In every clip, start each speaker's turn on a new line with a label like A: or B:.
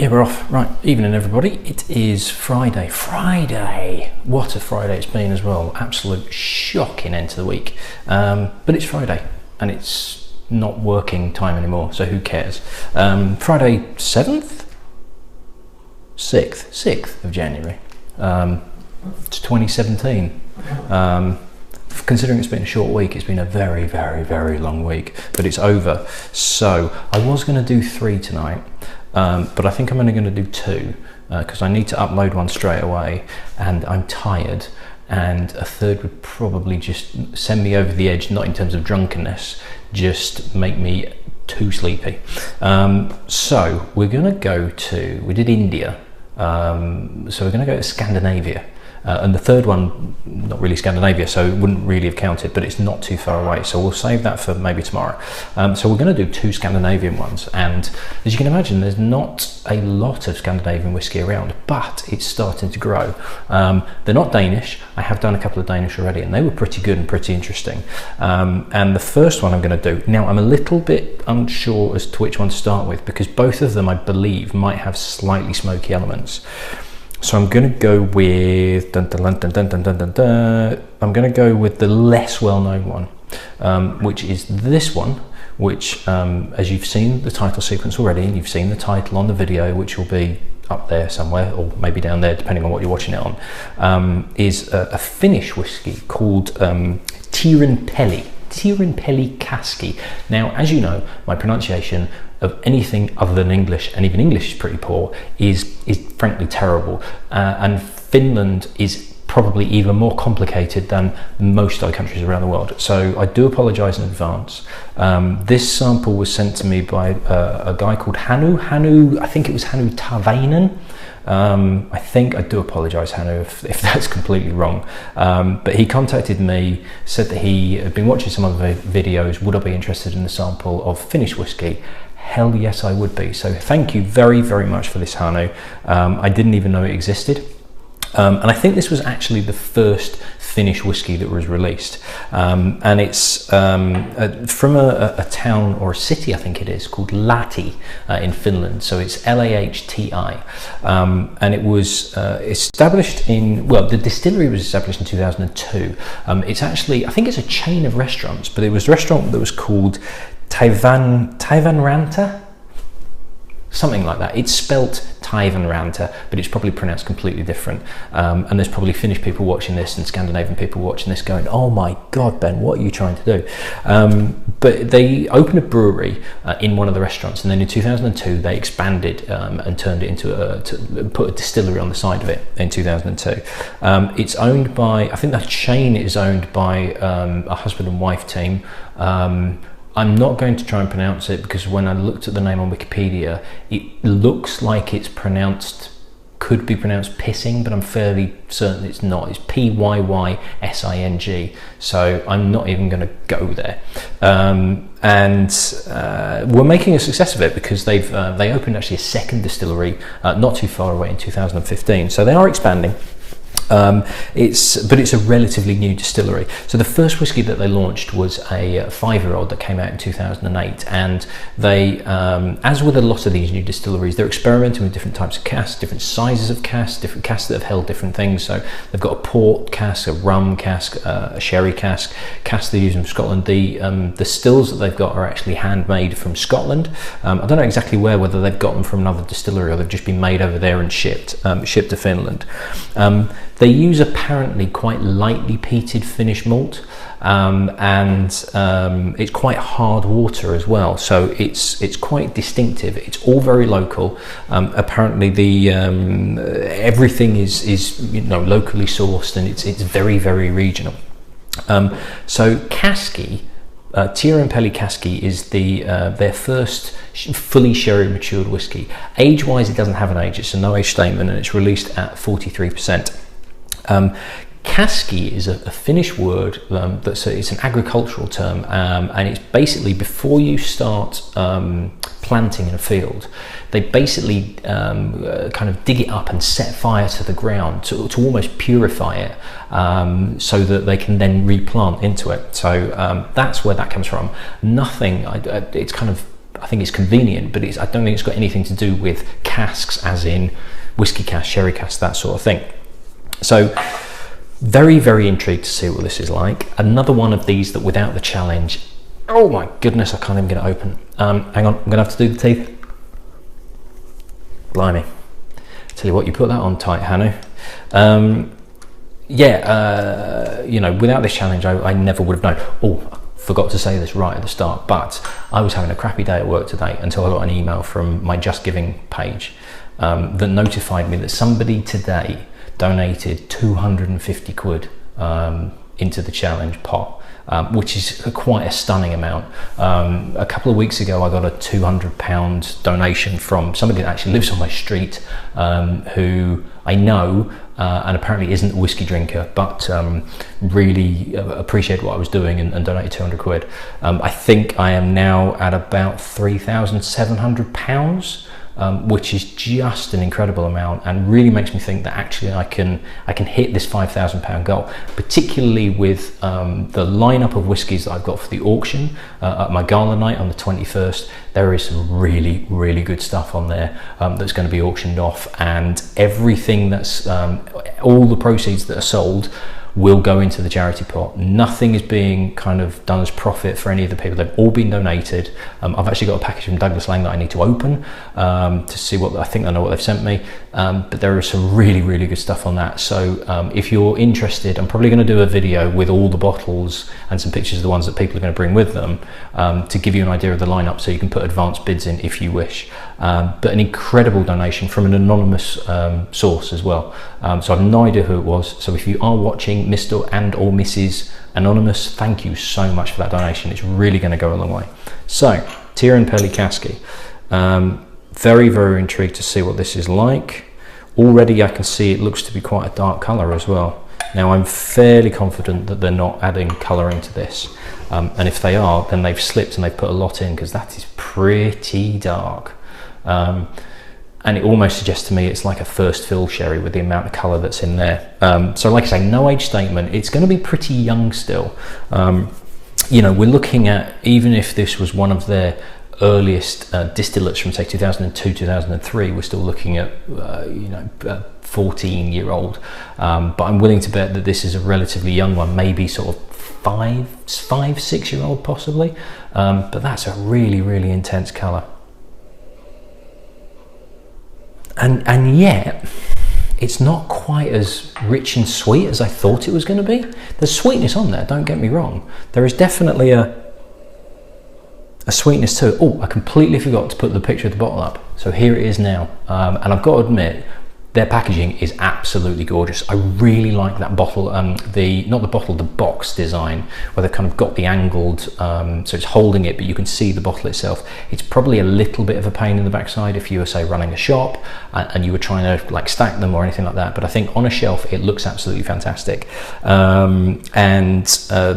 A: Yeah, we're off. Right, evening everybody. It is Friday. What a Friday it's been as well. Absolute shocking end to the week. But it's Friday and it's not working time anymore, so who cares? Friday 7th? 6th of January. It's 2017. Considering it's been a short week, it's been a very, very, very long week, but it's over. So I was going to do 3 tonight. But I think I'm only going to do 2 because I need to upload one straight away and I'm tired, and a third would probably just send me over the edge, not in terms of drunkenness, just make me too sleepy. So we're going to go to, we did India, so we're going to go to Scandinavia. And the third one, not really Scandinavia, so it wouldn't really have counted, but it's not too far away, so we'll save that for maybe tomorrow. So we're going to do 2 Scandinavian ones, and as you can imagine, there's not a lot of Scandinavian whiskey around, but it's starting to grow. They're not Danish. I have done a couple of Danish already, and they were pretty good and pretty interesting. And the first one I'm going to do, now I'm a little bit unsure as to which one to start with, because both of them, I believe, might have slightly smoky elements. So I'm going to go with I'm going to go with the less well-known one, which is this one, which as you've seen the title sequence already, and you've seen the title on the video, which will be up there somewhere or maybe down there depending on what you're watching it on, is a Finnish whiskey called Teerenpeli Kasky. Now, as you know, my pronunciation of anything other than English, and even English is pretty poor, is frankly terrible, and Finland is probably even more complicated than most other countries around the world, so I do apologise in advance. This sample was sent to me by a guy called Hannu, I think it was Hannu Tavainen. I do apologise, Hannu, if that's completely wrong, but he contacted me, said that he had been watching some other videos, would I be interested in a sample of Finnish whiskey? Hell yes, I would be. So thank you very, very much for this, Hannu. I didn't even know it existed. And I think this was actually the first Finnish whiskey that was released. And it's from a town or a city, I think it is, called Lahti in Finland. So it's Lahti. And it was established in, well, the distillery was established in 2002. It's actually, I think it's a chain of restaurants, but it was a restaurant that was called Teerenpeli, something like that. It's spelt Teerenpeli, but it's probably pronounced completely different. And there's probably Finnish people watching this and Scandinavian people watching this going, oh my God, Ben, what are you trying to do? But they opened a brewery in one of the restaurants, and then in 2002 they expanded and turned it into put a distillery on the side of it in 2002. It's owned by, I think that chain is owned by a husband and wife team. I'm not going to try and pronounce it, because when I looked at the name on Wikipedia, it looks like it's pronounced, could be pronounced pissing, but I'm fairly certain it's not. It's Pyysing, so I'm not even going to go there. And we're making a success of it, because they opened actually a second distillery not too far away in 2015, so they are expanding. But it's a relatively new distillery. So the first whiskey that they launched was a 5-year-old that came out in 2008, and they, as with a lot of these new distilleries, they're experimenting with different types of casks, different sizes of casks, different casks that have held different things. So they've got a port cask, a rum cask, a sherry cask, casks they use in Scotland. The stills that they've got are actually handmade from Scotland. I don't know exactly whether they've got them from another distillery or they've just been made over there and shipped to Finland. They use apparently quite lightly peated Finnish malt, and it's quite hard water as well, so it's quite distinctive. It's all very local. Apparently the everything is locally sourced, and it's very, very regional. So Kasky, Teerenpeli Kasky is their first fully sherry matured whiskey. Age wise, it doesn't have an age, it's a no age statement, and it's released at 43%. Kasky is a Finnish word it's an agricultural term, and it's basically before you start planting in a field, they basically kind of dig it up and set fire to the ground to almost purify it, so that they can then replant into it. So that's where that comes from. Nothing, it's kind of I think it's convenient, but I don't think it's got anything to do with casks, as in whiskey cask, sherry cask, that sort of thing. So very, very intrigued to see what this is like. Another one of these that without the challenge, oh my goodness, I can't even get it open. Hang on, I'm gonna have to do the teeth. Blimey. Tell you what, you put that on tight, Hanu. You know, without this challenge, I never would have known. Oh, I forgot to say this right at the start, but I was having a crappy day at work today until I got an email from my Just Giving page that notified me that somebody today donated 250 quid into the challenge pot, which is quite a stunning amount. A couple of weeks ago I got a £200 donation from somebody that actually lives on my street, who I know and apparently isn't a whiskey drinker, but really appreciated what I was doing and donated 200 quid. I think I am now at about £3,700, which is just an incredible amount, and really makes me think that actually I can hit this £5,000 goal, particularly with the lineup of whiskies that I've got for the auction at my gala night on the 21st. There is some really, really good stuff on there that's going to be auctioned off, and everything that's all the proceeds that are sold will go into the charity pot. Nothing is being kind of done as profit for any of the people. They've all been donated. I've actually got a package from Douglas Lang that I need to open to see what, I think I know what they've sent me, but there is some really, really good stuff on that. So if you're interested, I'm probably going to do a video with all the bottles and some pictures of the ones that people are going to bring with them, to give you an idea of the lineup, so you can put advanced bids in if you wish. But an incredible donation from an anonymous source as well. So I have no idea who it was. So if you are watching, Mr. and or Mrs. Anonymous, thank you so much for that donation. It's really going to go a long way. So Teerenpeli Kasky, very, very intrigued to see what this is like. Already I can see it looks to be quite a dark colour as well. Now I'm fairly confident that they're not adding colouring to this, and if they are, then they've slipped and they've put a lot in, because that is pretty dark. And it almost suggests to me it's like a first fill sherry with the amount of colour that's in there. So like I say, no age statement. It's going to be pretty young still. You know, we're looking at, even if this was one of their earliest distillates from say 2002, 2003, we're still looking at 14-year-old. But I'm willing to bet that this is a relatively young one, maybe sort of 5-6-year-old possibly. But that's a really, really intense colour. And yet it's not quite as rich and sweet as I thought it was going to be. There's sweetness on there, don't get me wrong. There is definitely a sweetness to it. Oh, I completely forgot to put the picture of the bottle up. So here it is now. And I've got to admit, their packaging is absolutely gorgeous. I really like that bottle, the box design, where they've kind of got the angled, so it's holding it, but you can see the bottle itself. It's probably a little bit of a pain in the backside if you were, say, running a shop and you were trying to like stack them or anything like that. But I think on a shelf, it looks absolutely fantastic. The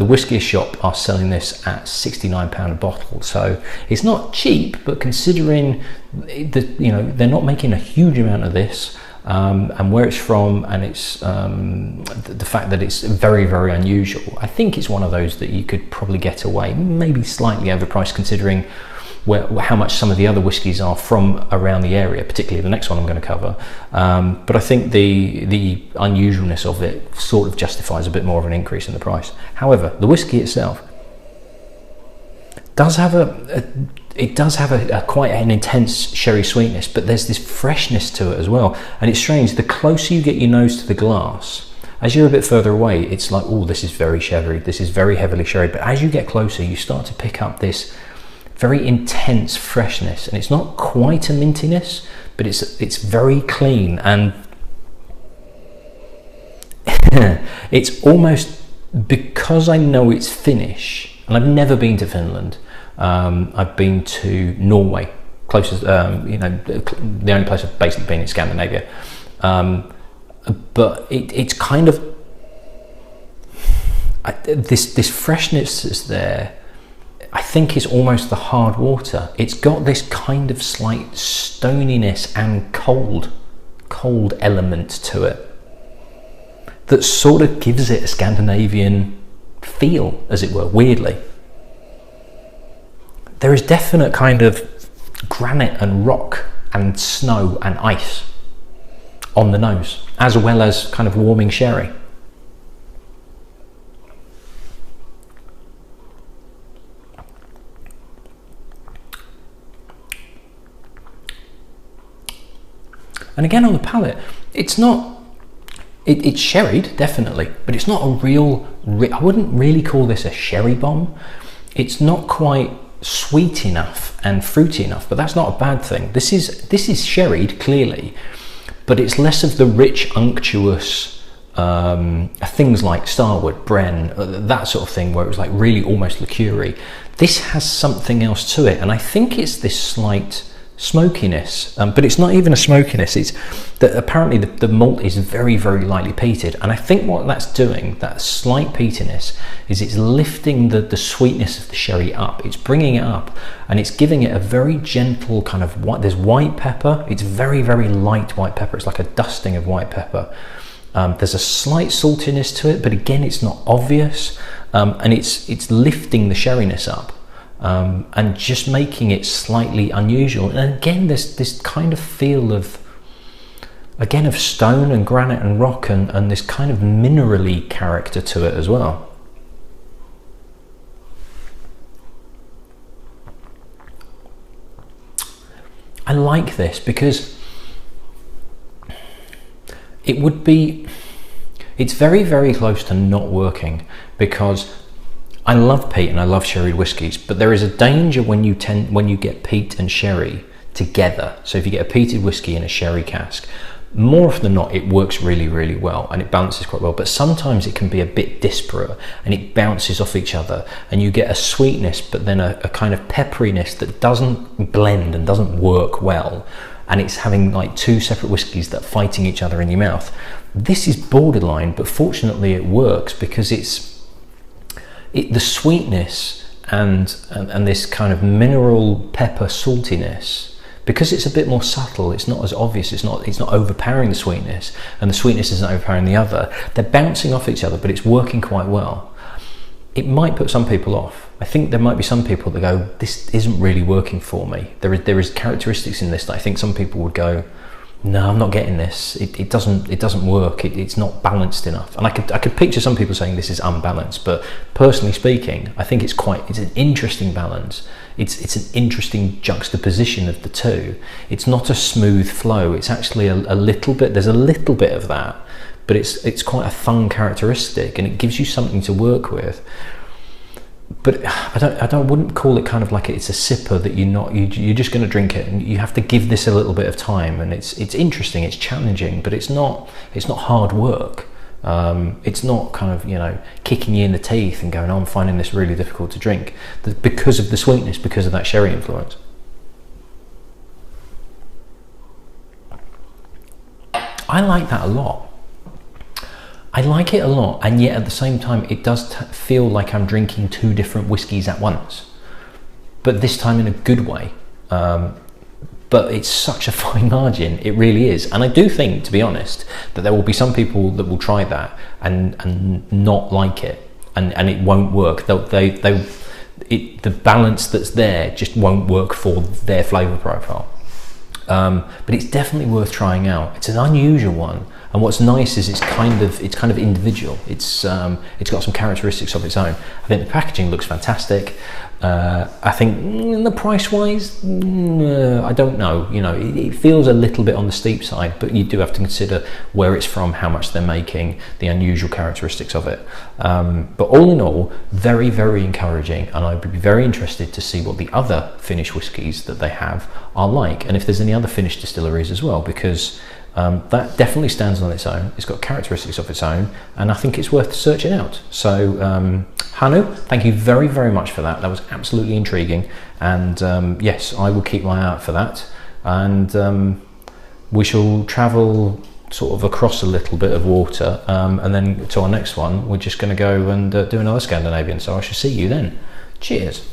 A: whiskey shop are selling this at £69 a bottle. So it's not cheap, but considering they're not making a huge amount of this, and where it's from, and it's the fact that it's very, very unusual, I think it's one of those that you could probably get away, maybe slightly overpriced considering how much some of the other whiskies are from around the area, particularly the next one I'm going to cover. But I think the unusualness of it sort of justifies a bit more of an increase in the price. However, the whiskey itself does have a quite an intense sherry sweetness, but there's this freshness to it as well. And it's strange, the closer you get your nose to the glass, as you're a bit further away, it's like, oh, this is very sherry, this is very heavily sherry. But as you get closer, you start to pick up this very intense freshness, and it's not quite a mintiness, but it's very clean, and it's almost, because I know it's Finnish, and I've never been to Finland. I've been to Norway, closest, the only place I've basically been in Scandinavia. But it's kind of, this freshness that's there, I think is almost the hard water. It's got this kind of slight stoniness and cold element to it that sort of gives it a Scandinavian feel, as it were, weirdly. there is definite kind of granite and rock and snow and ice on the nose, as well as kind of warming sherry. And again, on the palate, it's not, it's sherried, definitely, but it's not a real, I wouldn't really call this a sherry bomb. It's not quite sweet enough and fruity enough, but that's not a bad thing. This is sherried, clearly, but it's less of the rich, unctuous things like Starward, Bren, that sort of thing, where it was like really almost liqueur-y. This has something else to it, and I think it's this slight smokiness, but it's not even a smokiness. It's that apparently the malt is very, very lightly peated, and I think what that's doing, that slight peatiness, is it's lifting the sweetness of the sherry up. It's bringing it up, and it's giving it a very gentle kind of white. There's white pepper. It's very, very light white pepper. It's like a dusting of white pepper. There's a slight saltiness to it, but again, it's not obvious, and it's lifting the sherryness up. And just making it slightly unusual. And again, this kind of feel of, again, of stone and granite and rock, and this kind of minerally character to it as well. I like this because it's very, very close to not working, because I love peat and I love sherried whiskies, but there is a danger when you get peat and sherry together. So if you get a peated whiskey in a sherry cask, more often than not, it works really, really well and it balances quite well. But sometimes it can be a bit disparate and it bounces off each other, and you get a sweetness, but then a kind of pepperiness that doesn't blend and doesn't work well. And it's having like two separate whiskies that are fighting each other in your mouth. This is borderline, but fortunately it works because the sweetness and this kind of mineral pepper saltiness, because it's a bit more subtle, it's not as obvious, it's not overpowering the sweetness, and the sweetness isn't overpowering the other. They're bouncing off each other, but it's working quite well. It might put some people off. I think there might be some people that go, this isn't really working for me. There is characteristics in this that I think some people would go, no, I'm not getting this. It doesn't work. It's not balanced enough. And I could picture some people saying this is unbalanced, but personally speaking, I think it's an interesting balance. It's an interesting juxtaposition of the two. It's not a smooth flow. It's actually a little bit. There's a little bit of that, but it's quite a fun characteristic, and it gives you something to work with. But I wouldn't call it kind of like it's a sipper that you're just going to drink it, and you have to give this a little bit of time. And it's interesting, it's challenging, but it's not hard work. It's not kind of kicking you in the teeth and going, oh, I'm finding this really difficult to drink, because of the sweetness, because of that sherry influence. I like that a lot. I like it a lot, and yet at the same time it does feel like I'm drinking two different whiskies at once, but this time in a good way. But it's such a fine margin, it really is. And I do think, to be honest, that there will be some people that will try that and not like it, and it won't work. The balance that's there just won't work for their flavour profile. But it's definitely worth trying out. It's an unusual one, and what's nice is it's kind of individual. It's got some characteristics of its own. I think the packaging looks fantastic. I think the price wise, I don't know. It feels a little bit on the steep side, but you do have to consider where it's from, how much they're making, the unusual characteristics of it. But all in all, very, very encouraging, and I'd be very interested to see what the other Finnish whiskies that they have are like, and if there's any other Finnish distilleries as well, because that definitely stands on its own. It's got characteristics of its own, and I think it's worth searching out. So Hannu, thank you very, very much for that. That was absolutely intriguing, and yes, I will keep my eye out for that, and we shall travel sort of across a little bit of water, and then to our next one we're just going to go and do another Scandinavian, so I shall see you then. Cheers.